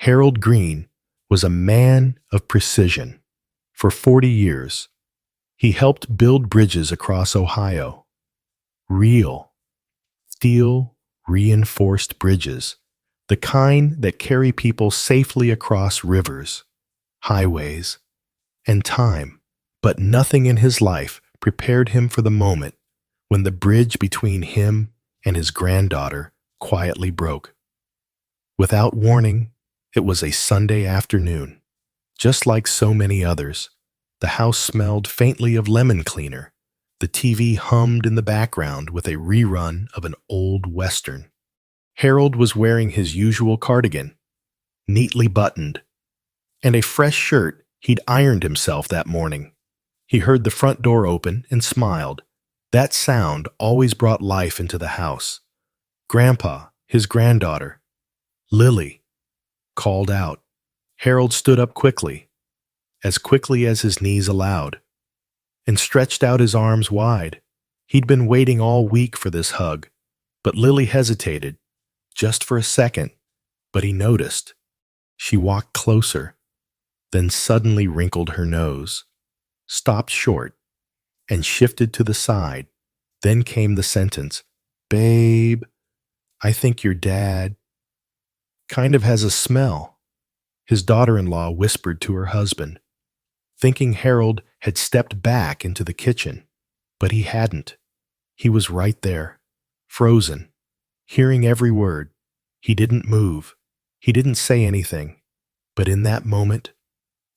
Harold Greene was a man of precision. For 40 years, he helped build bridges across Ohio. Real, steel-reinforced bridges, the kind that carry people safely across rivers, highways, and time. But nothing in his life prepared him for the moment when the bridge between him and his granddaughter quietly broke. Without warning, it was a Sunday afternoon. Just like so many others, the house smelled faintly of lemon cleaner. The TV hummed in the background with a rerun of an old Western. Harold was wearing his usual cardigan, neatly buttoned, and a fresh shirt he'd ironed himself that morning. He heard the front door open and smiled. That sound always brought life into the house. Grandpa, his granddaughter, Lily, called out. Harold stood up quickly as his knees allowed, and stretched out his arms wide. He'd been waiting all week for this hug, but Lily hesitated, just for a second, but he noticed. She walked closer, then suddenly wrinkled her nose, stopped short, and shifted to the side. Then came the sentence, "Babe, I think your dad kind of has a smell," his daughter-in-law whispered to her husband, thinking Harold had stepped back into the kitchen. But he hadn't. He was right there, frozen, hearing every word. He didn't move. He didn't say anything. But in that moment,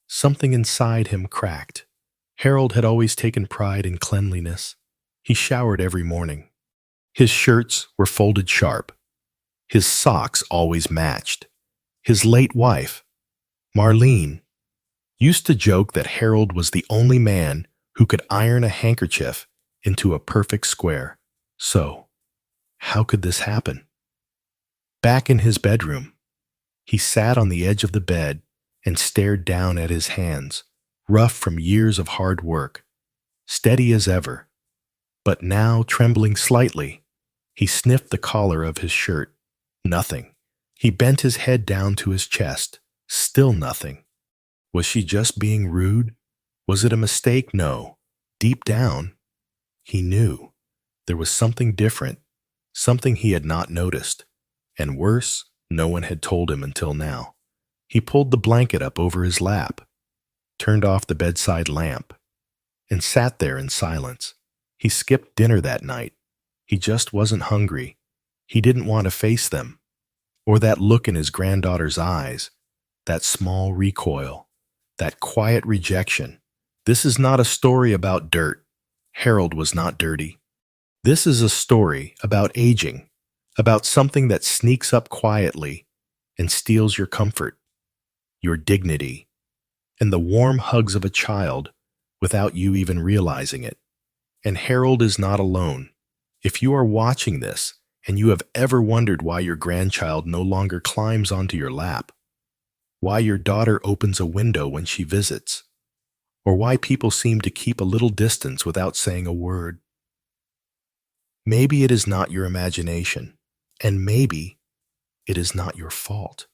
something inside him cracked. Harold had always taken pride in cleanliness. He showered every morning. His shirts were folded sharp. His socks always matched. His late wife, Marlene, used to joke that Harold was the only man who could iron a handkerchief into a perfect square. So, how could this happen? Back in his bedroom, he sat on the edge of the bed and stared down at his hands, rough from years of hard work, steady as ever. But now, trembling slightly, he sniffed the collar of his shirt. Nothing. He bent his head down to his chest. Still nothing. Was she just being rude? Was it a mistake? No. Deep down, he knew there was something different, something he had not noticed. And worse, no one had told him until now. He pulled the blanket up over his lap, turned off the bedside lamp, and sat there in silence. He skipped dinner that night. He just wasn't hungry. He didn't want to face them, or that look in his granddaughter's eyes, that small recoil, that quiet rejection. This is not a story about dirt. Harold was not dirty. This is a story about aging, about something that sneaks up quietly and steals your comfort, your dignity, and the warm hugs of a child without you even realizing it. And Harold is not alone. If you are watching this and you have ever wondered why your grandchild no longer climbs onto your lap, why your daughter opens a window when she visits, or why people seem to keep a little distance without saying a word, maybe it is not your imagination, and maybe it is not your fault.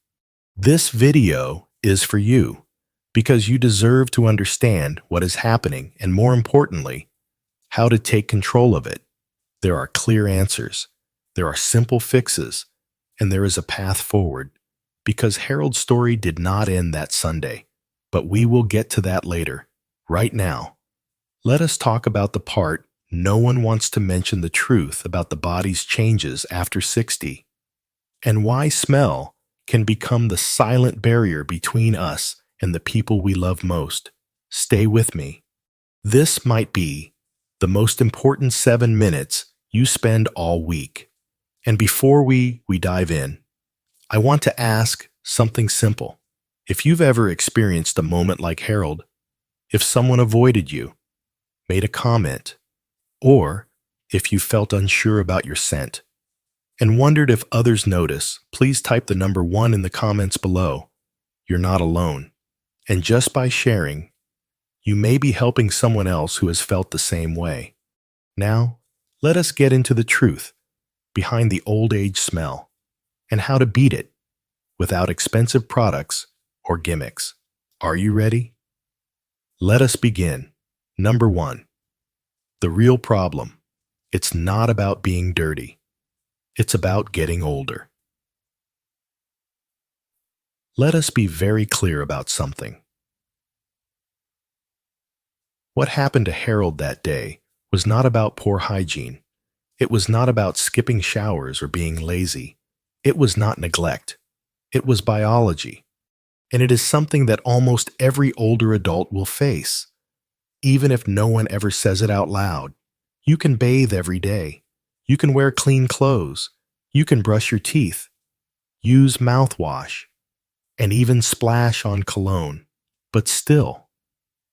This video is for you because you deserve to understand what is happening and, more importantly, how to take control of it. There are clear answers, there are simple fixes, and there is a path forward. Because Harold's story did not end that Sunday, but we will get to that later. Right now, let us talk about the part no one wants to mention: the truth about the body's changes after 60, and why smell can become the silent barrier between us and the people we love most. Stay with me. This might be the most important 7 minutes you spend all week. And before we dive in, I want to ask something simple. If you've ever experienced a moment like Harold, if someone avoided you, made a comment, or if you felt unsure about your scent and wondered if others notice, please type the number 1 in the comments below. You're not alone. And just by sharing, you may be helping someone else who has felt the same way. Now, let us get into the truth behind the old age smell and how to beat it without expensive products or gimmicks. Are you ready? Let us begin. Number 1. The real problem. It's not about being dirty. It's about getting older. Let us be very clear about something. What happened to Harold that day was not about poor hygiene. It was not about skipping showers or being lazy. It was not neglect. It was biology. And it is something that almost every older adult will face. Even if no one ever says it out loud, you can bathe every day. You can wear clean clothes. You can brush your teeth. Use mouthwash. And even splash on cologne. But still,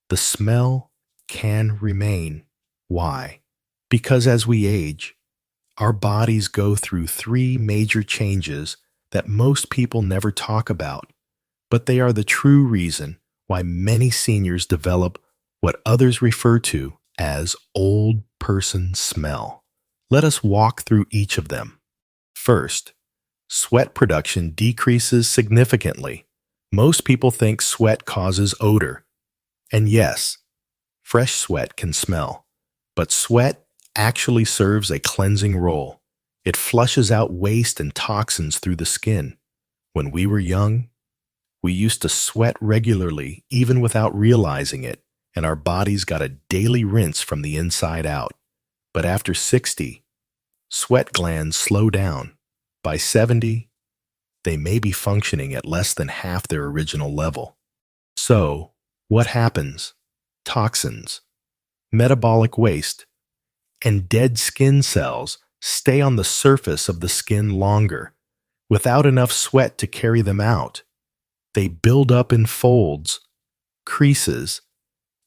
the smell can remain. Why? Because as we age, our bodies go through 3 major changes that most people never talk about, but they are the true reason why many seniors develop what others refer to as old person smell. Let us walk through each of them. First, sweat production decreases significantly. Most people think sweat causes odor. And yes, fresh sweat can smell, but sweat actually serves a cleansing role. It flushes out waste and toxins through the skin. When we were young, we used to sweat regularly even without realizing it, and our bodies got a daily rinse from the inside out. But after 60, sweat glands slow down. By 70, they may be functioning at less than half their original level. So, what happens? Toxins, metabolic waste, and dead skin cells stay on the surface of the skin longer, without enough sweat to carry them out. They build up in folds, creases,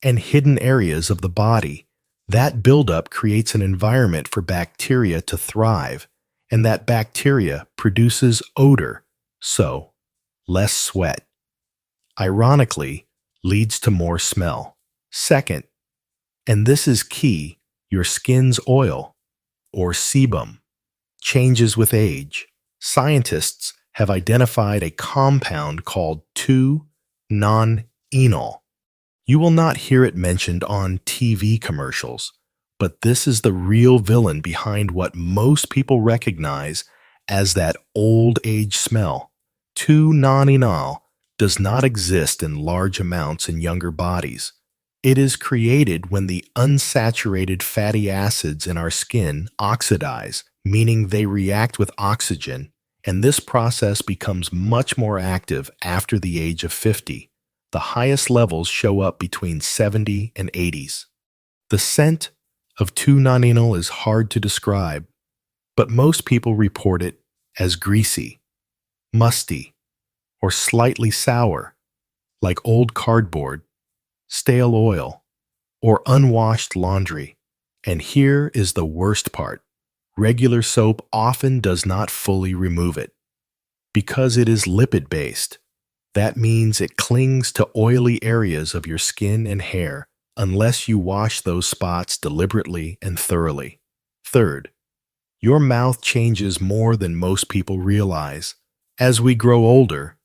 and hidden areas of the body. That buildup creates an environment for bacteria to thrive, and that bacteria produces odor, so less sweat. Ironically, leads to more smell. Second, and this is key, your skin's oil, or sebum, changes with age. Scientists have identified a compound called 2-non-enol. You will not hear it mentioned on TV commercials, but this is the real villain behind what most people recognize as that old age smell. 2-non-enol does not exist in large amounts in younger bodies. It is created when the unsaturated fatty acids in our skin oxidize, meaning they react with oxygen, and this process becomes much more active after the age of 50. The highest levels show up between 70 and 80s. The scent of 2-non-enol is hard to describe, but most people report it as greasy, musty, or slightly sour, like old cardboard, stale oil, or unwashed laundry. And here is the worst part. Regular soap often does not fully remove it. Because it is lipid-based, that means it clings to oily areas of your skin and hair unless you wash those spots deliberately and thoroughly. Third, your mouth changes more than most people realize. As we grow older,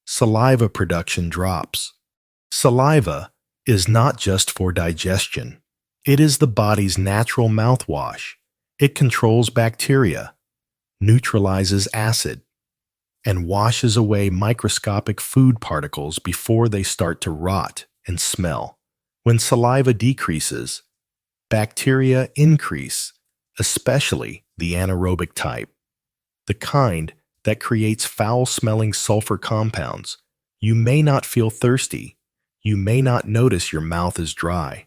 saliva production drops. Saliva is not just for digestion. It is the body's natural mouthwash. It controls bacteria, neutralizes acid, and washes away microscopic food particles before they start to rot and smell. When saliva decreases, bacteria increase, especially the anaerobic type, the kind that creates foul-smelling sulfur compounds. You may not feel thirsty. You may not notice your mouth is dry.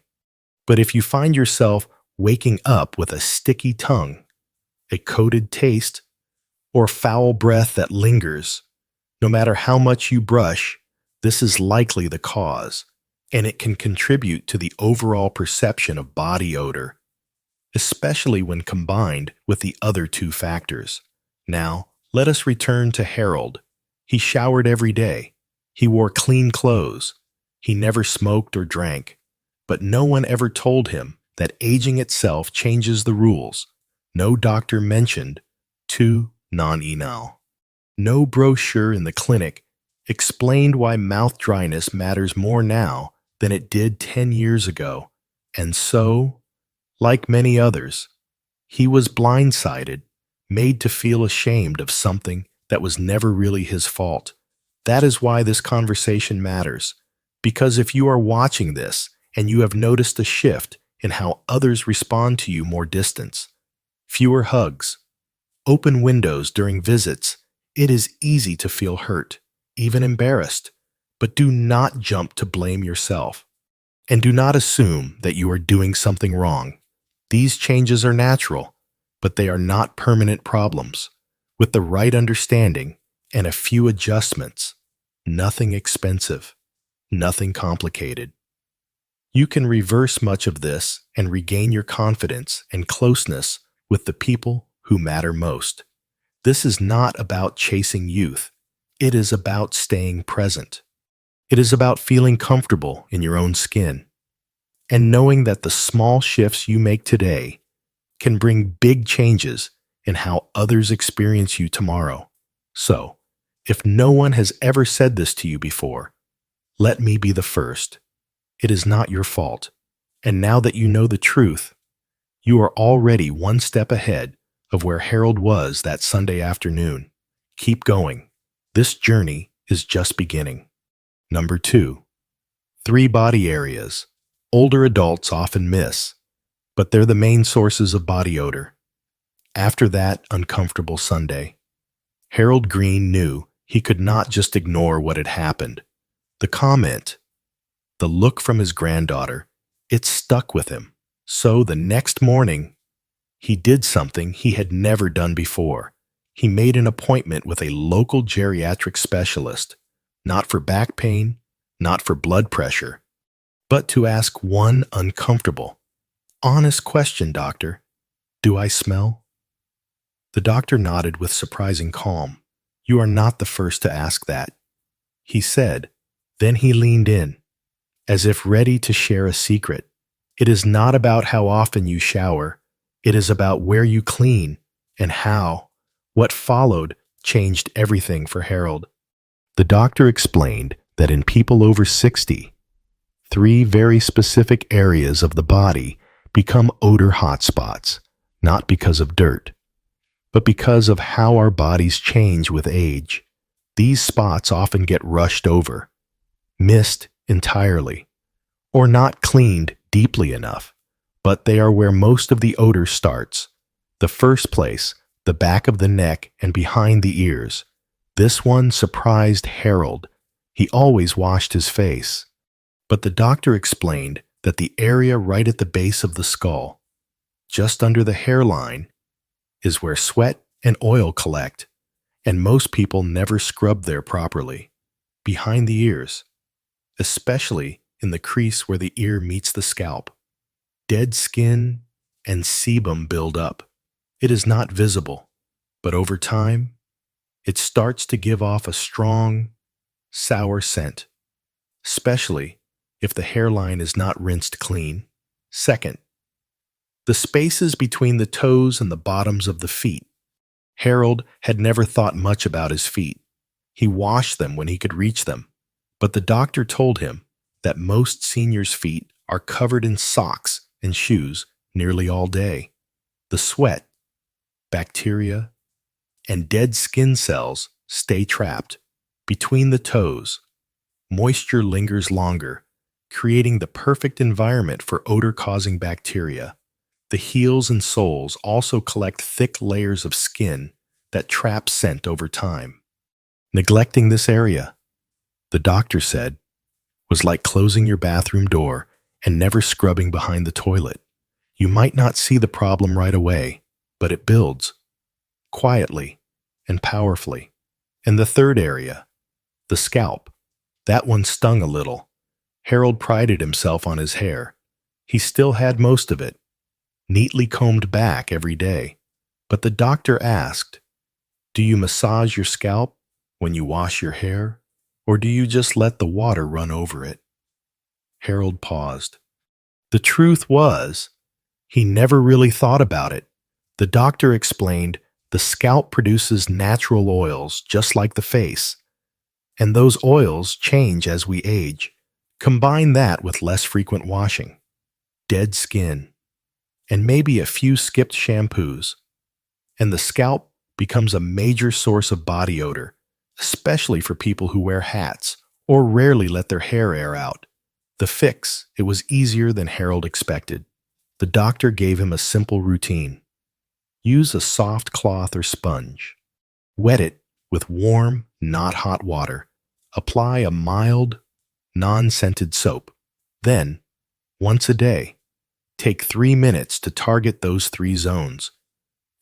But if you find yourself waking up with a sticky tongue, a coated taste, or foul breath that lingers, no matter how much you brush, this is likely the cause, and it can contribute to the overall perception of body odor, especially when combined with the other 2 factors. Now, let us return to Harold. He showered every day. He wore clean clothes. He never smoked or drank. But no one ever told him that aging itself changes the rules. No doctor mentioned 2-non-enol. No brochure in the clinic explained why mouth dryness matters more now than it did 10 years ago. And so, like many others, he was blindsided, made to feel ashamed of something that was never really his fault. That is why this conversation matters, because if you are watching this and you have noticed a shift in how others respond to you, more distance, fewer hugs, open windows during visits, it is easy to feel hurt, even embarrassed. But do not jump to blame yourself. And do not assume that you are doing something wrong. These changes are natural, but they are not permanent problems. With the right understanding and a few adjustments, nothing expensive, nothing complicated, you can reverse much of this and regain your confidence and closeness with the people who matter most. This is not about chasing youth. It is about staying present. It is about feeling comfortable in your own skin and knowing that the small shifts you make today can bring big changes in how others experience you tomorrow. So, if no one has ever said this to you before, let me be the first. It is not your fault. And now that you know the truth, you are already one step ahead of where Harold was that Sunday afternoon. Keep going. This journey is just beginning. Number 2. 3 body areas older adults often miss, but they're the main sources of body odor. After that uncomfortable Sunday, Harold Greene knew he could not just ignore what had happened. The comment, the look from his granddaughter, it stuck with him. So the next morning, he did something he had never done before. He made an appointment with a local geriatric specialist, not for back pain, not for blood pressure, but to ask one uncomfortable, honest question, "Doctor, do I smell?" The doctor nodded with surprising calm. "You are not the first to ask that," he said. Then he leaned in, as if ready to share a secret. "It is not about how often you shower. It is about where you clean and how." What followed changed everything for Harold. The doctor explained that in people over 60, 3 very specific areas of the body become odor hotspots, not because of dirt, but because of how our bodies change with age. These spots often get rushed over, missed entirely, or not cleaned deeply enough, but they are where most of the odor starts. The first place, the back of the neck and behind the ears. This one surprised Harold. He always washed his face. But the doctor explained that the area right at the base of the skull, just under the hairline, is where sweat and oil collect, and most people never scrub there properly. Behind the ears, especially in the crease where the ear meets the scalp, dead skin and sebum build up. It is not visible, but over time, it starts to give off a strong, sour scent, especially if the hairline is not rinsed clean. Second, the spaces between the toes and the bottoms of the feet. Harold had never thought much about his feet. He washed them when he could reach them, but the doctor told him that most seniors' feet are covered in socks and shoes nearly all day. The sweat, bacteria, and dead skin cells stay trapped between the toes. Moisture lingers longer, creating the perfect environment for odor-causing bacteria. The heels and soles also collect thick layers of skin that trap scent over time. Neglecting this area, the doctor said, was like closing your bathroom door and never scrubbing behind the toilet. You might not see the problem right away, but it builds, quietly and powerfully. And the third area, the scalp, that one stung a little. Harold prided himself on his hair. He still had most of it, neatly combed back every day. But the doctor asked, "Do you massage your scalp when you wash your hair, or do you just let the water run over it?" Harold paused. The truth was, he never really thought about it. The doctor explained The scalp produces natural oils just like the face, and those oils change as we age. Combine that with less frequent washing, dead skin, and maybe a few skipped shampoos, and the scalp becomes a major source of body odor, especially for people who wear hats or rarely let their hair air out. The fix, it was easier than Harold expected. The doctor gave him a simple routine. Use a soft cloth or sponge. Wet it with warm, not hot water. Apply a mild, non-scented soap. Then, once a day, take 3 minutes to target those 3 zones.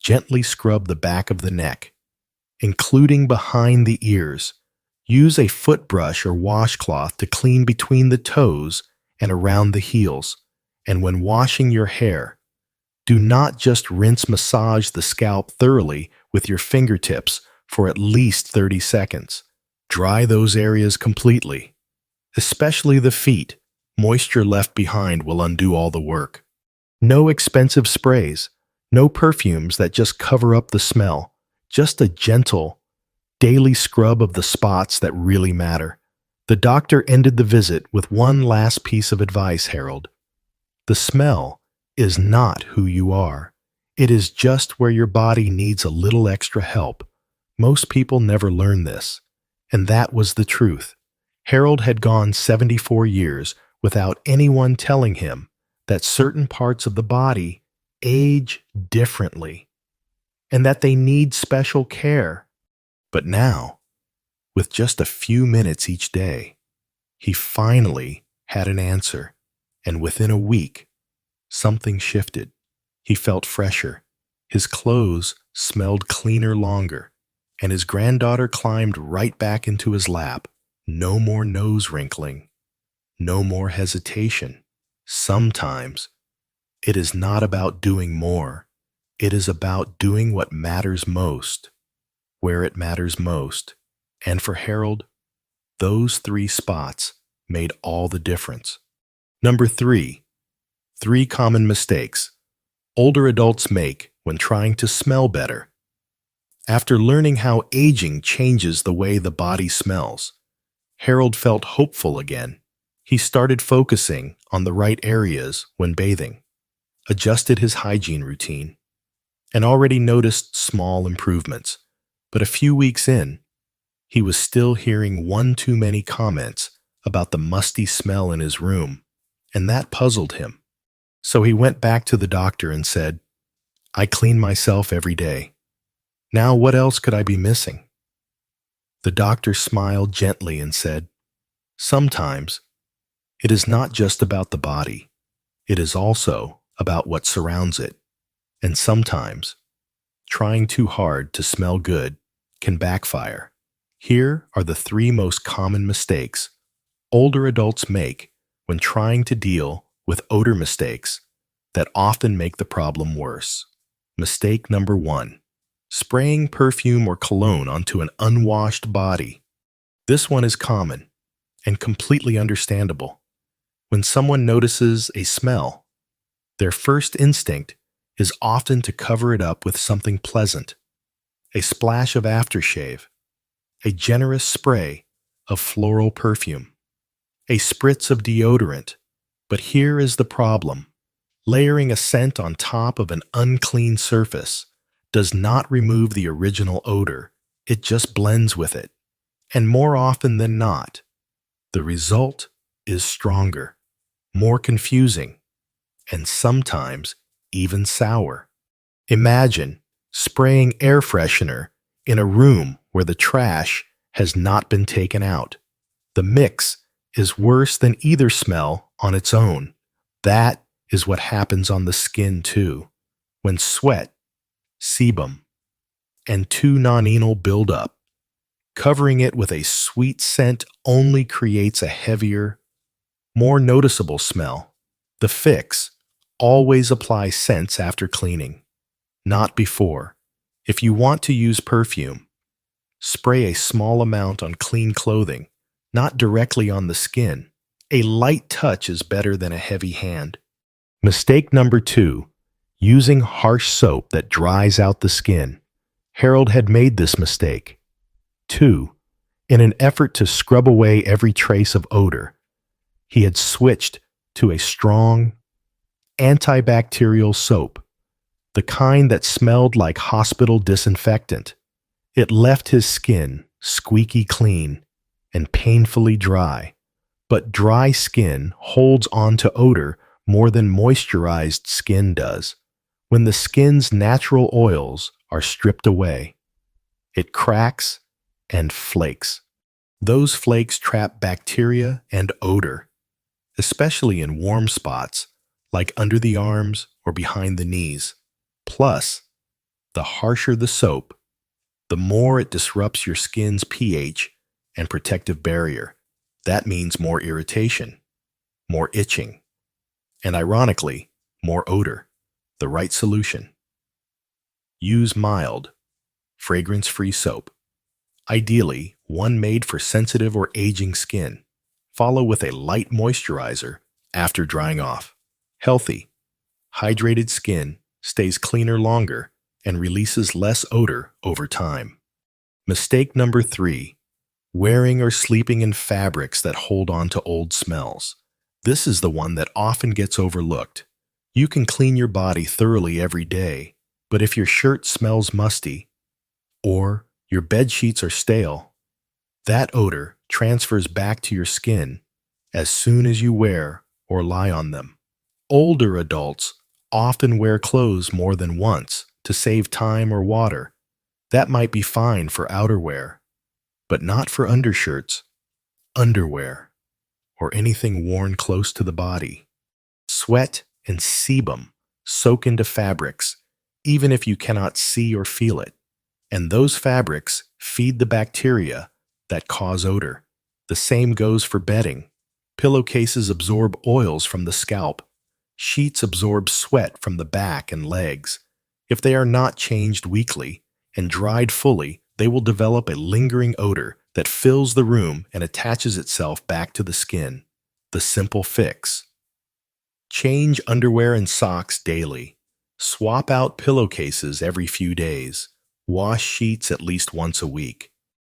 Gently scrub the back of the neck, including behind the ears. Use a foot brush or washcloth to clean between the toes and around the heels. And when washing your hair, do not just massage the scalp thoroughly with your fingertips for at least 30 seconds. Dry those areas completely, especially the feet. Moisture left behind will undo all the work. No expensive sprays, no perfumes that just cover up the smell, just a gentle, daily scrub of the spots that really matter. The doctor ended the visit with one last piece of advice, Harold. The smell is not who you are. It is just where your body needs a little extra help. Most people never learn this, and that was the truth. Harold had gone 74 years without anyone telling him that certain parts of the body age differently and that they need special care. But now, with just a few minutes each day, he finally had an answer, and within a week, something shifted. He felt fresher, his clothes smelled cleaner longer, and his granddaughter climbed right back into his lap. No more nose wrinkling, no more hesitation. Sometimes it is not about doing more. It is about doing what matters most, where it matters most. And for Harold, those 3 spots made all the difference. Number 3, 3 common mistakes older adults make when trying to smell better. After learning how aging changes the way the body smells, Harold felt hopeful again. He started focusing on the right areas when bathing, adjusted his hygiene routine, and already noticed small improvements. But a few weeks in, he was still hearing one too many comments about the musty smell in his room, and that puzzled him. So he went back to the doctor and said, "I clean myself every day. Now what else could I be missing?" The doctor smiled gently and said, "Sometimes it is not just about the body. It is also about what surrounds it. And sometimes trying too hard to smell good can backfire." Here are the 3 most common mistakes older adults make when trying to deal with odor mistakes that often make the problem worse. Mistake number 1, spraying perfume or cologne onto an unwashed body. This one is common and completely understandable. When someone notices a smell, their first instinct is often to cover it up with something pleasant, a splash of aftershave, a generous spray of floral perfume, a spritz of deodorant. But here is the problem. Layering a scent on top of an unclean surface does not remove the original odor. It just blends with it. And more often than not, the result is stronger, more confusing, and sometimes even sour. Imagine spraying air freshener in a room where the trash has not been taken out. The mix is worse than either smell on its own. That is what happens on the skin too. When sweat, sebum, and 2-nonenal build up, covering it with a sweet scent only creates a heavier, more noticeable smell. The fix: always apply scents after cleaning, not before. If you want to use perfume, spray a small amount on clean clothing, not directly on the skin. A light touch is better than a heavy hand. Mistake number 2, using harsh soap that dries out the skin. Harold had made this mistake. 2. In an effort to scrub away every trace of odor, he had switched to a strong, antibacterial soap, the kind that smelled like hospital disinfectant. It left his skin squeaky clean and painfully dry, but dry skin holds on to odor more than moisturized skin does. When the skin's natural oils are stripped away, it cracks and flakes. Those flakes trap bacteria and odor, especially in warm spots like under the arms or behind the knees. Plus, the harsher the soap, the more it disrupts your skin's pH and protective barrier. That means more irritation, more itching, and ironically, more odor. The right solution: use mild, fragrance-free soap. Ideally, one made for sensitive or aging skin. Follow with a light moisturizer after drying off. Healthy, hydrated skin stays cleaner longer and releases less odor over time. Mistake number 3: wearing or sleeping in fabrics that hold on to old smells. This is the one that often gets overlooked. You can clean your body thoroughly every day, but if your shirt smells musty or your bed sheets are stale, that odor transfers back to your skin as soon as you wear or lie on them. Older adults often wear clothes more than once to save time or water. That might be fine for outerwear, but not for undershirts, underwear, or anything worn close to the body. Sweat and sebum soak into fabrics, even if you cannot see or feel it. And those fabrics feed the bacteria that cause odor. The same goes for bedding. Pillowcases absorb oils from the scalp. Sheets absorb sweat from the back and legs. If they are not changed weekly and dried fully, they will develop a lingering odor that fills the room and attaches itself back to the skin. The simple fix: change underwear and socks daily. Swap out pillowcases every few days. Wash sheets at least once a week.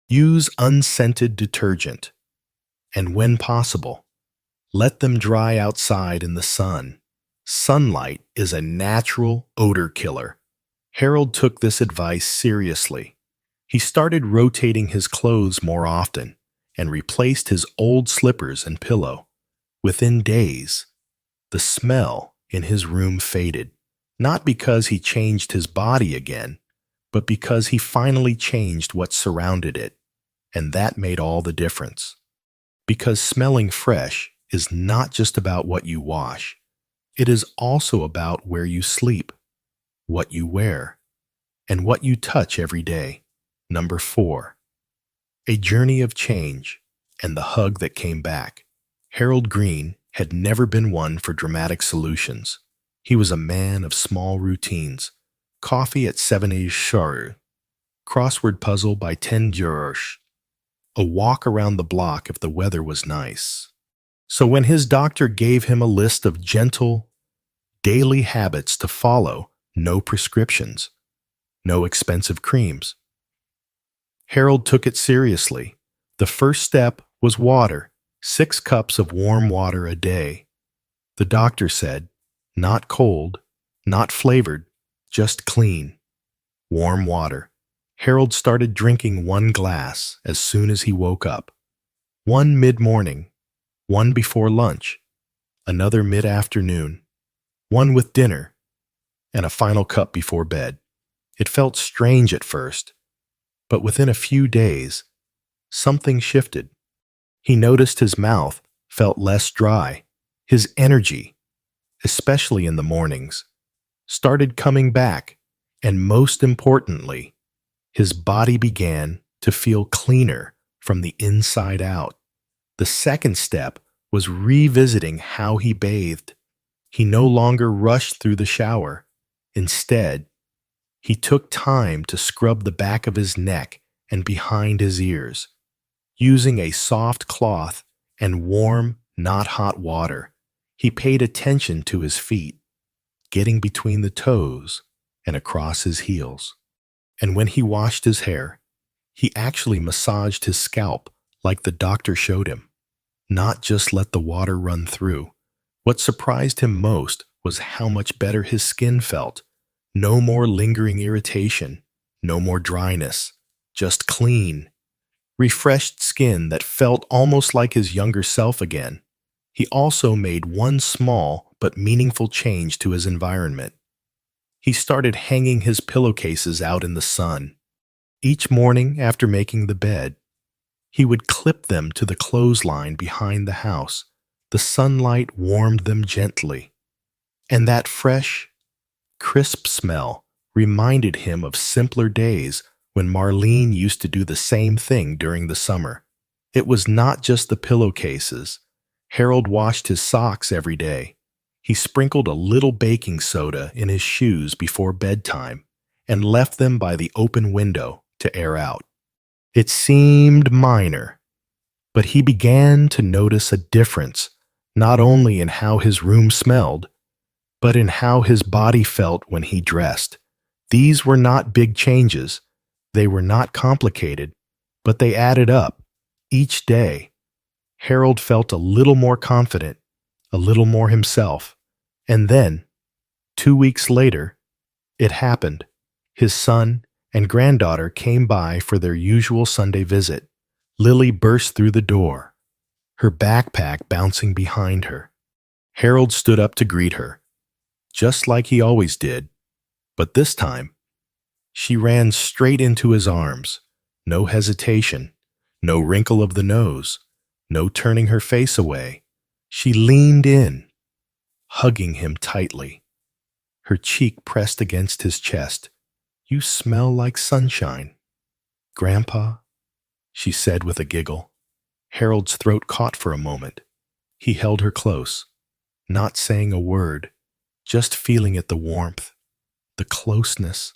Use unscented detergent. And when possible, let them dry outside in the sun. Sunlight is a natural odor killer. Harold took this advice seriously. He started rotating his clothes more often and replaced his old slippers and pillow. Within days, the smell in his room faded, not because he changed his body again, but because he finally changed what surrounded it, and that made all the difference. Because smelling fresh is not just about what you wash. It is also about where you sleep, what you wear, and what you touch every day. Number 4. A journey of change and the hug that came back. Harold Greene had never been one for dramatic solutions. He was a man of small routines. Coffee at 7 sharp, crossword puzzle by 10 jurors, a walk around the block if the weather was nice. So when his doctor gave him a list of gentle, daily habits to follow, no prescriptions, no expensive creams, Harold took it seriously. The first step was water, 6 cups of warm water a day. The doctor said, not cold, not flavored, just clean, warm water. Harold started drinking 1 glass as soon as he woke up. 1 mid-morning, 1 before lunch, another mid-afternoon, 1 with dinner, and a final cup before bed. It felt strange at first, but within a few days, something shifted. He noticed his mouth felt less dry. His energy, especially in the mornings, started coming back, and most importantly, his body began to feel cleaner from the inside out. The second step was revisiting how he bathed. He no longer rushed through the shower. Instead, he took time to scrub the back of his neck and behind his ears, using a soft cloth and warm, not hot water. He paid attention to his feet, getting between the toes and across his heels. And when he washed his hair, he actually massaged his scalp like the doctor showed him, not just let the water run through. What surprised him most was how much better his skin felt. No more lingering irritation, no more dryness, just clean, refreshed skin that felt almost like his younger self again. He also made one small but meaningful change to his environment. He started hanging his pillowcases out in the sun. Each morning after making the bed, he would clip them to the clothesline behind the house. The sunlight warmed them gently, and that fresh, crisp smell reminded him of simpler days when Marlene used to do the same thing during the summer. It was not just the pillowcases. Harold washed his socks every day. He sprinkled a little baking soda in his shoes before bedtime and left them by the open window to air out. It seemed minor, but he began to notice a difference, not only in how his room smelled, but in how his body felt when he dressed. These were not big changes. They were not complicated, but they added up. Each day, Harold felt a little more confident, a little more himself. And then, 2 weeks later, it happened. His son and granddaughter came by for their usual Sunday visit. Lily burst through the door, her backpack bouncing behind her. Harold stood up to greet her, just like he always did, but this time, she ran straight into his arms. No hesitation, no wrinkle of the nose, no turning her face away. She leaned in, hugging him tightly, her cheek pressed against his chest. "You smell like sunshine, Grandpa," she said with a giggle. Harold's throat caught for a moment. He held her close, not saying a word, just feeling it, the warmth, the closeness,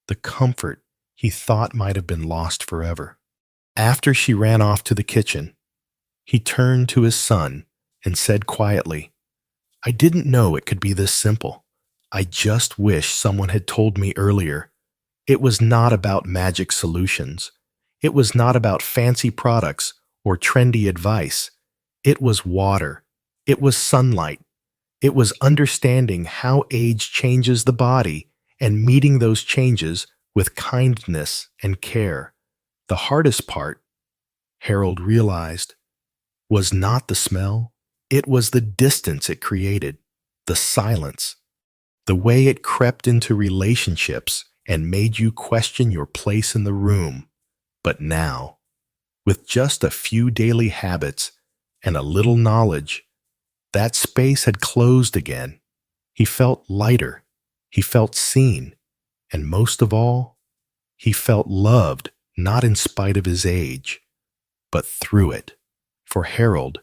the comfort he thought might have been lost forever. After she ran off to the kitchen, he turned to his son and said quietly, "I didn't know it could be this simple. I just wish someone had told me earlier. It was not about magic solutions. It was not about fancy products or trendy advice. It was water. It was sunlight. It was understanding how age changes the body and meeting those changes with kindness and care. The hardest part, Harold realized, was not the smell. It was the distance it created, the silence, the way it crept into relationships and made you question your place in the room. But now, with just a few daily habits and a little knowledge, that space had closed again. He felt lighter. He felt seen. And most of all, he felt loved, not in spite of his age, but through it. For Harold,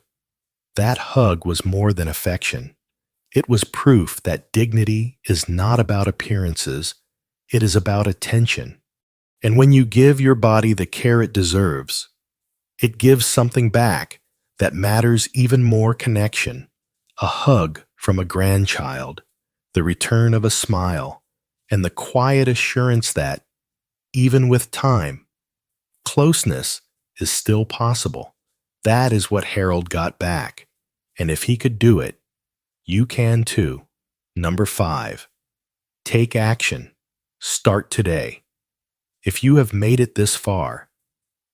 that hug was more than affection. It was proof that dignity is not about appearances. It is about attention. And when you give your body the care it deserves, it gives something back that matters even more: connection, a hug from a grandchild, the return of a smile, and the quiet assurance that, even with time, closeness is still possible. That is what Harold got back. And if he could do it, you can too. Number 5, take action. Start today. If you have made it this far,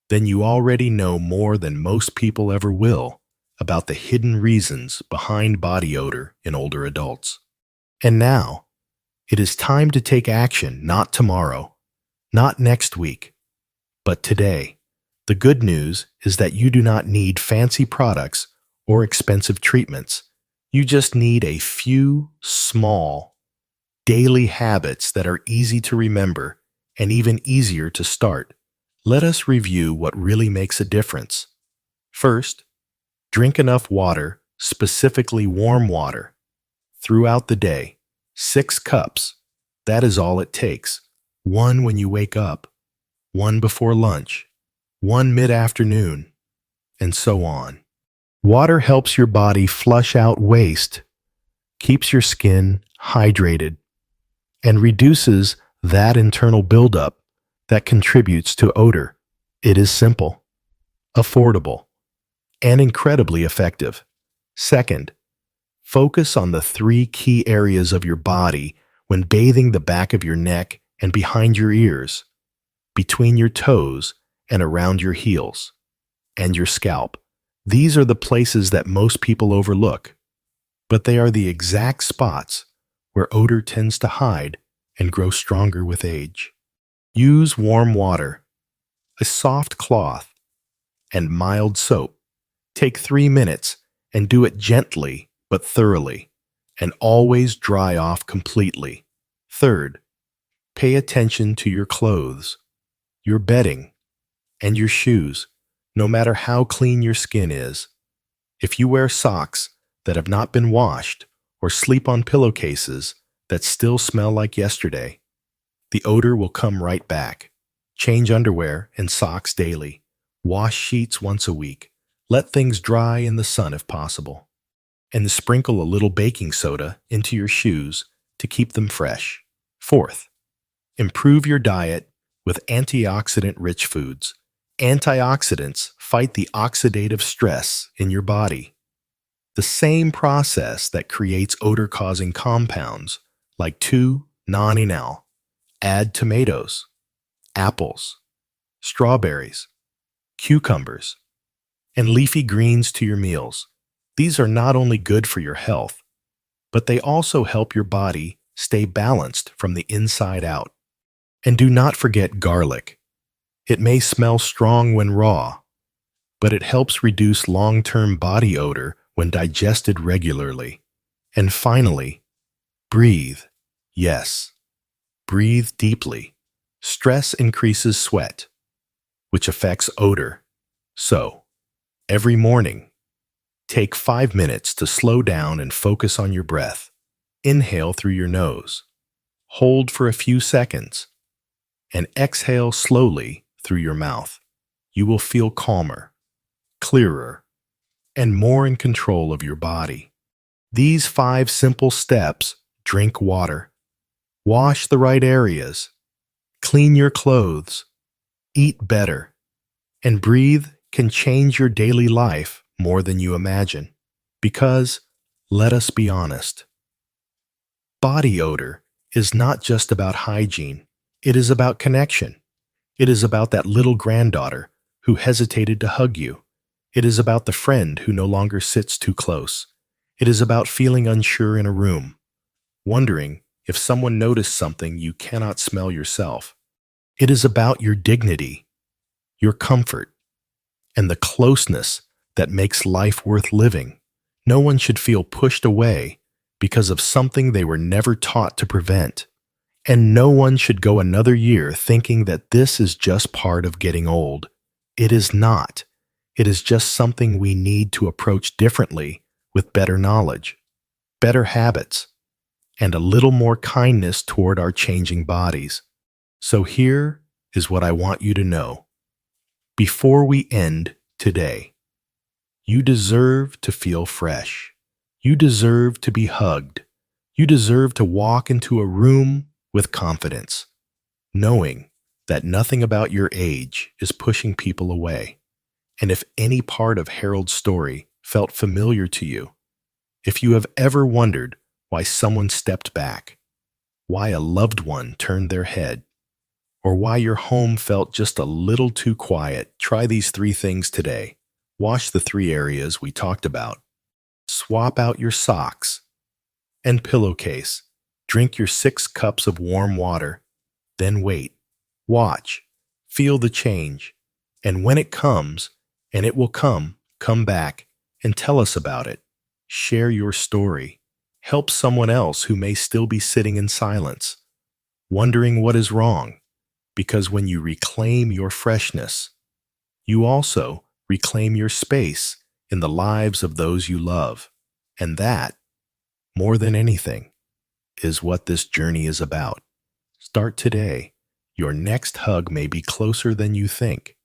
then you already know more than most people ever will about the hidden reasons behind body odor in older adults. And now, it is time to take action, not tomorrow, not next week, but today. The good news is that you do not need fancy products or expensive treatments. You just need a few small, daily habits that are easy to remember and even easier to start. Let us review what really makes a difference. First, drink enough water, specifically warm water, throughout the day. 6 cups. That is all it takes. 1 when you wake up, 1 before lunch, 1 mid-afternoon, and so on. Water helps your body flush out waste, keeps your skin hydrated, and reduces that internal buildup that contributes to odor. It is simple, affordable, and incredibly effective. Second, focus on the three key areas of your body when bathing: the back of your neck and behind your ears, between your toes and around your heels, and your scalp. These are the places that most people overlook, but they are the exact spots where odor tends to hide and grow stronger with age. Use warm water, a soft cloth, and mild soap. Take 3 minutes and do it gently but thoroughly, and always dry off completely. Third, pay attention to your clothes, your bedding, and your shoes, no matter how clean your skin is. If you wear socks that have not been washed or sleep on pillowcases that still smell like yesterday, the odor will come right back. Change underwear and socks daily. Wash sheets once a week. Let things dry in the sun if possible. And sprinkle a little baking soda into your shoes to keep them fresh. Fourth, improve your diet with antioxidant-rich foods. Antioxidants fight the oxidative stress in your body. The same process that creates odor-causing compounds like 2-nonenal. Add tomatoes, apples, strawberries, cucumbers, and leafy greens to your meals. These are not only good for your health, but they also help your body stay balanced from the inside out. And do not forget garlic. It may smell strong when raw, but it helps reduce long-term body odor when digested regularly. And finally, breathe. Yes, breathe deeply. Stress increases sweat, which affects odor. So, every morning, take 5 minutes to slow down and focus on your breath. Inhale through your nose. Hold for a few seconds, and exhale slowly through your mouth. You will feel calmer, clearer, and more in control of your body. These 5 simple steps: drink water, wash the right areas, clean your clothes, eat better, and breathe, can change your daily life more than you imagine. Because, let us be honest, body odor is not just about hygiene. It is about connection. It is about that little granddaughter who hesitated to hug you. It is about the friend who no longer sits too close. It is about feeling unsure in a room, wondering if someone noticed something you cannot smell yourself. It is about your dignity, your comfort, and the closeness that makes life worth living. No one should feel pushed away because of something they were never taught to prevent. And no one should go another year thinking that this is just part of getting old. It is not. It is just something we need to approach differently, with better knowledge, better habits, and a little more kindness toward our changing bodies. So here is what I want you to know. Before we end today, you deserve to feel fresh. You deserve to be hugged. You deserve to walk into a room with confidence, knowing that nothing about your age is pushing people away. And if any part of Harold's story felt familiar to you, if you have ever wondered why someone stepped back, why a loved one turned their head, or why your home felt just a little too quiet, try these 3 things today. Wash the 3 areas we talked about. Swap out your socks and pillowcase. Drink your 6 cups of warm water. Then wait. Watch. Feel the change. And when it comes, and it will come back and tell us about it. Share your story. Help someone else who may still be sitting in silence, wondering what is wrong. Because when you reclaim your freshness, you also reclaim your space in the lives of those you love. And that, more than anything, is what this journey is about. Start today. Your next hug may be closer than you think.